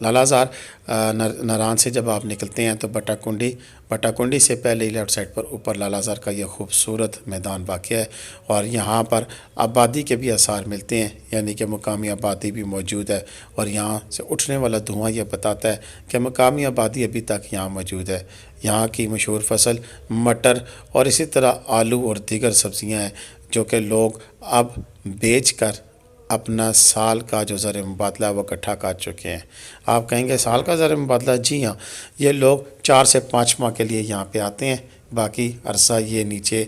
لالہ زار ناران سے جب آپ نکلتے ہیں تو بٹا کنڈی سے پہلے ہی لیفٹ سائڈ پر اوپر لالہ زار کا یہ خوبصورت میدان واقع ہے، اور یہاں پر آبادی کے بھی آثار ملتے ہیں، یعنی کہ مقامی آبادی بھی موجود ہے، اور یہاں سے اٹھنے والا دھواں یہ بتاتا ہے کہ مقامی آبادی ابھی تک یہاں موجود ہے۔ یہاں کی مشہور فصل مٹر اور اسی طرح آلو اور دیگر سبزیاں ہیں، جو کہ لوگ اب بیچ کر اپنا سال کا جو زر مبادلہ وہ اکٹھا کر چکے ہیں۔ آپ کہیں گے سال کا زر مبادلہ؟ جی ہاں، یہ لوگ 4 سے 5 ماہ کے لیے یہاں پہ آتے ہیں، باقی عرصہ یہ نیچے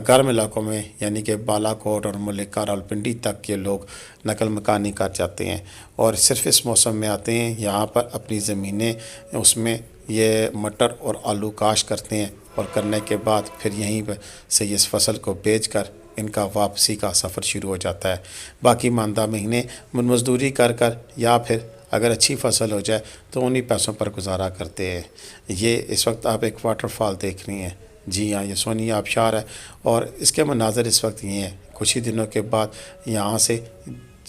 گرم علاقوں میں یعنی کہ بالا کوٹ اور ملک کا راولپنڈی تک کے لوگ نقل مکانی کر جاتے ہیں، اور صرف اس موسم میں آتے ہیں، یہاں پر اپنی زمینیں اس میں یہ مٹر اور آلو کاشت کرتے ہیں، اور کرنے کے بعد پھر یہیں پہ سے اس فصل کو بیچ کر ان کا واپسی کا سفر شروع ہو جاتا ہے۔ باقی ماندہ مہینے مزدوری کر کر یا پھر اگر اچھی فصل ہو جائے تو انہی پیسوں پر گزارا کرتے ہیں۔ یہ اس وقت آپ ایک واٹر فال دیکھ رہی ہیں، جی ہاں، یہ سونی آبشار ہے، اور اس کے مناظر اس وقت یہ ہیں۔ کچھ ہی دنوں کے بعد یہاں سے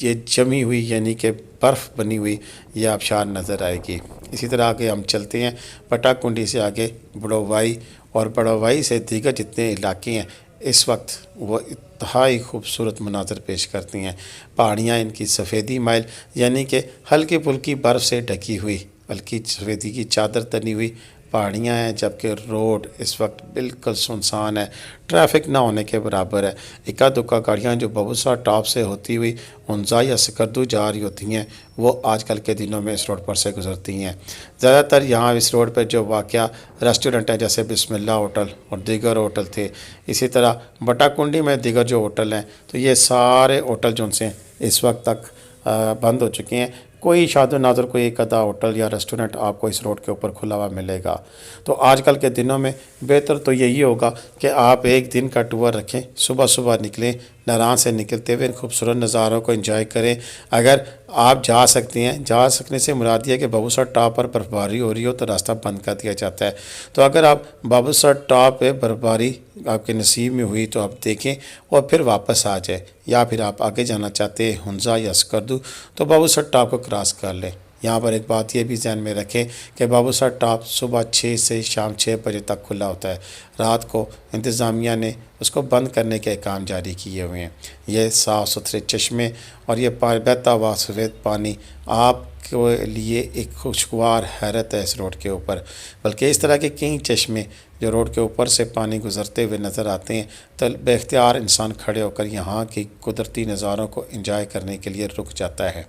یہ جمی ہوئی یعنی کہ برف بنی ہوئی یہ آبشار نظر آئے گی۔ اسی طرح آگے ہم چلتے ہیں، بٹا کنڈی سے آگے بڑوائی، اور بڑوائی سے دیگر جتنے علاقے ہیں اس وقت وہ انتہائی خوبصورت مناظر پیش کرتی ہیں۔ پہاڑیاں ان کی سفیدی مائل یعنی کہ ہلکی پھلکی برف سے ڈھکی ہوئی، ہلکی سفیدی کی چادر تنی ہوئی پہاڑیاں ہیں، جبکہ روڈ اس وقت بالکل سنسان ہے، ٹریفک نہ ہونے کے برابر ہے۔ اکا دکا گاڑیاں جو ببوسا ٹاپ سے ہوتی ہوئی ہنزا یا سکردو جا رہی ہوتی ہیں وہ آج کل کے دنوں میں اس روڈ پر سے گزرتی ہیں۔ زیادہ تر یہاں اس روڈ پہ جو واقعہ ریسٹورنٹ ہیں جیسے بسم اللہ ہوٹل اور دیگر ہوٹل تھے، اسی طرح بٹا کنڈی میں دیگر جو ہوٹل ہیں تو یہ سارے ہوٹل جو سے اس وقت تک بند ہو چکے ہیں۔ کوئی شاد و نادر کوئی ایک آدھا ہوٹل یا ریسٹورنٹ آپ کو اس روڈ کے اوپر کھلا ہوا ملے گا۔ تو آج کل کے دنوں میں بہتر تو یہی ہوگا کہ آپ ایک دن کا ٹور رکھیں، صبح صبح نکلیں، ناران سے نکلتے ہوئے ان خوبصورت نظاروں کو انجوائے کریں۔ اگر آپ جا سکتے ہیں، جا سکنے سے مراد یہ ہے کہ بابوسر ٹاپ پر برف باری ہو رہی ہو تو راستہ بند کر دیا جاتا ہے، تو اگر آپ بابوسر ٹاپ پہ برف باری آپ کے نصیب میں ہوئی تو آپ دیکھیں اور پھر واپس آ جائیں، یا پھر آپ آگے جانا چاہتے ہیں ہنزا یا سکردو تو بابوسر ٹاپ کو کراس کر لیں۔ یہاں پر ایک بات یہ بھی ذہن میں رکھیں کہ بابوسر ٹاپ صبح 6 سے شام 6 بجے تک کھلا ہوتا ہے، رات کو انتظامیہ نے اس کو بند کرنے کے احکام جاری کیے ہوئے ہیں۔ یہ صاف ستھرے چشمے اور یہ بہتا ہوا سفید پانی آپ کے لیے ایک خوشگوار حیرت ہے اس روڈ کے اوپر، بلکہ اس طرح کے کئی چشمے جو روڈ کے اوپر سے پانی گزرتے ہوئے نظر آتے ہیں تو بے اختیار انسان کھڑے ہو کر یہاں کی قدرتی نظاروں کو انجوائے کرنے کے لیے رک جاتا ہے۔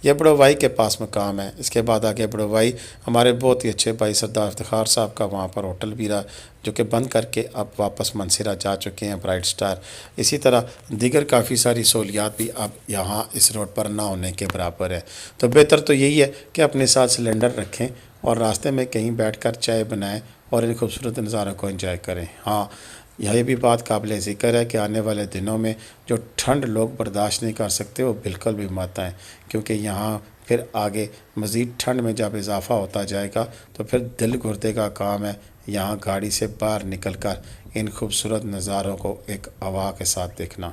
یہ بڑوائی کے پاس مقام ہے۔ اس کے بعد آگے بڑوائی ہمارے بہت ہی اچھے بھائی سردار افتخار صاحب کا وہاں پر ہوٹل بھی رہا، جو کہ بند کر کے اب واپس منصیرہ جا چکے ہیں، برائٹ سٹار۔ اسی طرح دیگر کافی ساری سہولیات بھی اب یہاں اس روڈ پر نہ ہونے کے برابر ہے۔ تو بہتر تو یہی ہے کہ اپنے ساتھ سلنڈر رکھیں اور راستے میں کہیں بیٹھ کر چائے بنائیں اور ان خوبصورت نظاروں کو انجوائے کریں۔ ہاں، یہ بھی بات قابل ذکر ہے کہ آنے والے دنوں میں جو ٹھنڈ لوگ برداشت نہیں کر سکتے وہ بالکل بھی مت آئیں، کیونکہ یہاں پھر آگے مزید ٹھنڈ میں جب اضافہ ہوتا جائے گا تو پھر دل گردے کا کام ہے یہاں گاڑی سے باہر نکل کر ان خوبصورت نظاروں کو ایک ہوا کے ساتھ دیکھنا۔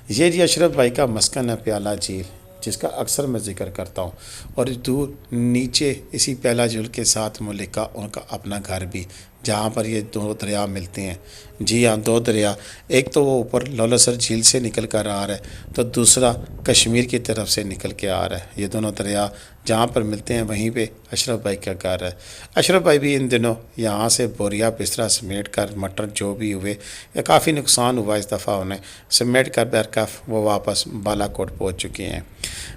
یہ جی اشرف بھائی کا مسکن ہے پیالہ جھیل، جس کا اکثر میں ذکر کرتا ہوں، اور دور نیچے اسی پیالہ جھیل کے ساتھ ملکہ ان کا اپنا گھر بھی، جہاں پر یہ 2 دریا ملتے ہیں۔ جی ہاں، 2 دریا، ایک تو وہ اوپر لولسر جھیل سے نکل کر آ رہا ہے تو دوسرا کشمیر کی طرف سے نکل کے آ رہا ہے۔ یہ دونوں دریا جہاں پر ملتے ہیں وہیں پہ اشرف بھائی کا گھر ہے۔ اشرف بھائی بھی ان دنوں یہاں سے بوریا بسترا سمیٹ کر مٹر جو بھی ہوئے یا کافی نقصان ہوا اس دفعہ انہیں سمیٹ کر بیرکیف وہ واپس بالا کوٹ پہنچ چکے ہیں۔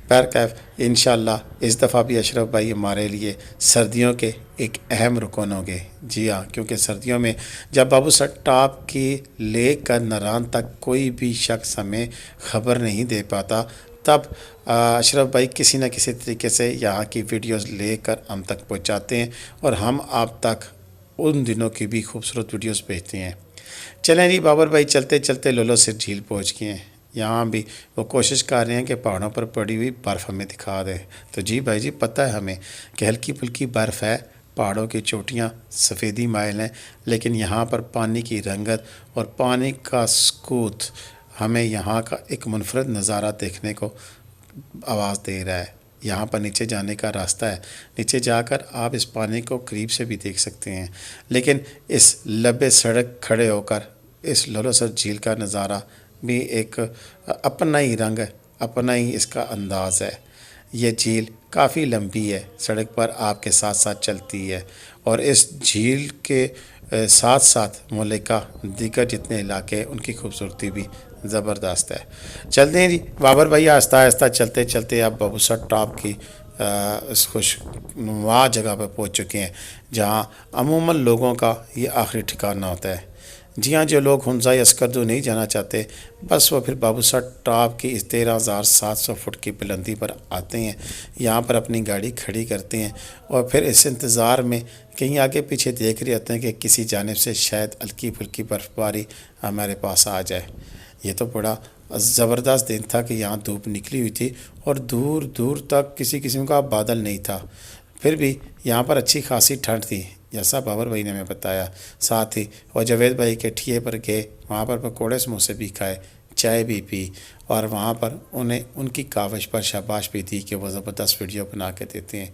بیرکیف انشاءاللہ اس دفعہ بھی اشرف بھائی ہمارے لیے سردیوں کے ایک اہم رکن ہوں گے۔ جی ہاں، کیونکہ سردیوں میں جب بابوسر ٹاپ کی لے کر ناران تک کوئی بھی شخص ہمیں خبر نہیں دے پاتا، تب اشرف بھائی کسی نہ کسی طریقے سے یہاں کی ویڈیوز لے کر ہم تک پہنچاتے ہیں اور ہم آپ تک ان دنوں کی بھی خوبصورت ویڈیوز بھیجتے ہیں۔ چلیں جی، بابر بھائی چلتے چلتے لولو سر جھیل پہنچ گئے ہیں۔ یہاں بھی وہ کوشش کر رہے ہیں کہ پہاڑوں پر پڑی ہوئی برف ہمیں دکھا دیں، تو جی بھائی جی پتہ ہے ہمیں کہ ہلکی پھلکی برف ہے، پہاڑوں کی چوٹیاں سفیدی مائل ہیں، لیکن یہاں پر پانی کی رنگت اور پانی کا سکوت ہمیں یہاں کا ایک منفرد نظارہ دیکھنے کو آواز دے رہا ہے۔ یہاں پر نیچے جانے کا راستہ ہے، نیچے جا کر آپ اس پانی کو قریب سے بھی دیکھ سکتے ہیں، لیکن اس لبے سڑک کھڑے ہو کر اس لولوسر جھیل کا نظارہ بھی ایک اپنا ہی رنگ ہے، اپنا ہی اس کا انداز ہے۔ یہ جھیل کافی لمبی ہے، سڑک پر آپ کے ساتھ ساتھ چلتی ہے، اور اس جھیل کے ساتھ ساتھ ملک کا دیگر جتنے علاقے ہیں ان کی خوبصورتی بھی زبردست ہے۔ چلتے ہیں جی بابر بھائی، آہستہ آہستہ چلتے چلتے آپ بابو سر ٹاپ کی اس خوشنما جگہ پہ پہنچ چکے ہیں، جہاں عموماً لوگوں کا یہ آخری ٹھکانہ ہوتا ہے۔ جی ہاں، جو لوگ ہنزا یا اسکردو نہیں جانا چاہتے، بس وہ پھر بابو سر ٹاپ کی اس 13,700 فٹ کی بلندی پر آتے ہیں، یہاں پر اپنی گاڑی کھڑی کرتے ہیں، اور پھر اس انتظار میں کہیں آگے پیچھے دیکھ رہے ہوتے ہیں کہ کسی جانب سے شاید ہلکی پھلکی برف باری ہمارے پاس آ جائے۔ یہ تو بڑا زبردست دن تھا کہ یہاں دھوپ نکلی ہوئی تھی اور دور دور تک کسی قسم کا بادل نہیں تھا، پھر بھی یہاں پر اچھی خاصی ٹھنڈ تھی، جیسا بابر بھائی نے ہمیں بتایا۔ ساتھ ہی وہ جاوید بھائی کے ٹھیے پر گئے، وہاں پر پکوڑے سموسے بھی کھائے، چائے بھی پی، اور وہاں پر انہیں ان کی کاوش پر شاباش بھی دی کہ وہ زبردست ویڈیو بنا کے دیتے ہیں۔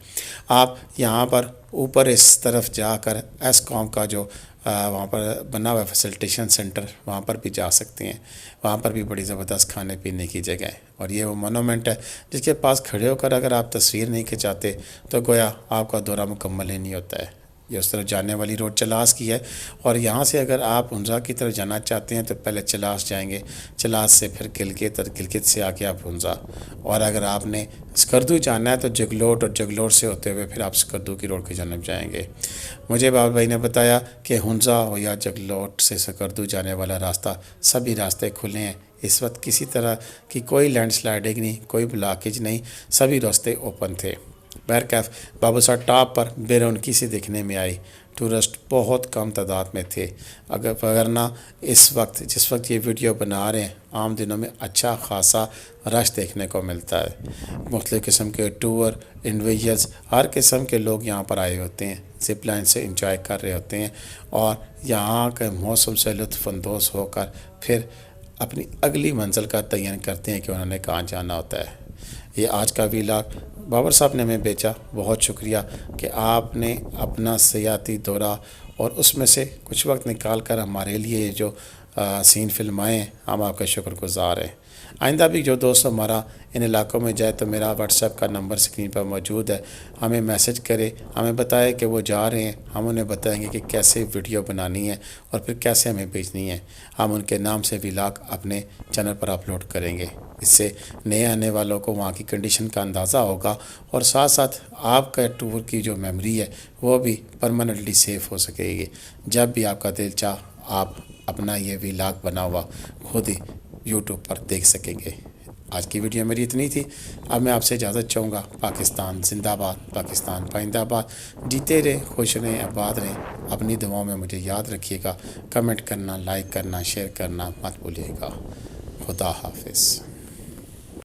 آپ یہاں پر اوپر اس طرف جا کر ایس کام کا جو وہاں پر بنا ہوا فیسلٹیشن سینٹر، وہاں پر بھی جا سکتے ہیں، وہاں پر بھی بڑی زبردست کھانے پینے کی جگہ ہے، اور یہ وہ مونومنٹ ہے جس کے پاس کھڑے ہو کر اگر آپ تصویر نہیں کھنچاتے تو گویا آپ کا دورہ مکمل ہی نہیں ہوتا ہے۔ یہ اس طرف جانے والی روڈ چلاس کی ہے، اور یہاں سے اگر آپ ہنزا کی طرف جانا چاہتے ہیں تو پہلے چلاس جائیں گے، چلاس سے پھر گلگت، اور گلگت سے آ کے آپ ہنزا، اور اگر آپ نے اسکردو جانا ہے تو جگلوٹ، اور جگلوٹ سے ہوتے ہوئے پھر آپ اسکردو کی روڈ کی جانب جائیں گے۔ مجھے بابا بھائی نے بتایا کہ ہنزا ہو یا جگلوٹ سے اسکردو جانے والا راستہ، سبھی راستے کھلے ہیں اس وقت، کسی طرح کی کوئی لینڈ سلائڈنگ نہیں، کوئی بلاکیج نہیں، سبھی راستے اوپن تھے۔ بہرکیف بابو سر ٹاپ پر بے رونقی سے دیکھنے میں آئی، ٹورسٹ بہت کم تعداد میں تھے، وگرنہ اس وقت جس وقت یہ ویڈیو بنا رہے ہیں عام دنوں میں اچھا خاصا رش دیکھنے کو ملتا ہے، مختلف قسم کے ٹور، انڈیویجولز، ہر قسم کے لوگ یہاں پر آئے ہوتے ہیں، زپ لائن سے انجوائے کر رہے ہوتے ہیں، اور یہاں کے موسم سے لطف اندوز ہو کر پھر اپنی اگلی منزل کا تعین کرتے ہیں کہ انہوں نے کہاں جانا ہوتا ہے۔ یہ آج کا ویلاگ بابر صاحب نے ہمیں بیچا، بہت شکریہ کہ آپ نے اپنا سیاحتی دورہ اور اس میں سے کچھ وقت نکال کر ہمارے لیے جو سین فلمائے ہیں، ہم آپ کا شکر گزار ہیں۔ آئندہ بھی جو دوست ہمارا ان علاقوں میں جائے تو میرا واٹس ایپ کا نمبر اسکرین پر موجود ہے، ہمیں میسج کرے، ہمیں بتائے کہ وہ جا رہے ہیں، ہم انہیں بتائیں گے کہ کیسے ویڈیو بنانی ہے اور پھر کیسے ہمیں بھیجنی ہے، ہم ان کے نام سے ویلاگ اپنے چینل پر اپلوڈ کریں گے۔ اس سے نئے آنے والوں کو وہاں کی کنڈیشن کا اندازہ ہوگا، اور ساتھ ساتھ آپ کا ٹور کی جو میموری ہے وہ بھی پرماننٹلی سیف ہو سکے گی۔ جب بھی آپ کا دل چاہ آپ اپنا یہ ویلاگ بنا ہوا خود ہی یوٹیوب پر دیکھ سکیں گے۔ آج کی ویڈیو میری اتنی تھی، اب میں آپ سے اجازت چاہوں گا۔ پاکستان زندہ باد، پاکستان پائندہ باد، جیتے رہیں، خوش رہیں، آباد رہیں، اپنی دعاؤں میں مجھے یاد رکھیے گا، کمنٹ کرنا، لائک کرنا، شیئر کرنا مت بھولیے گا۔ خدا حافظ۔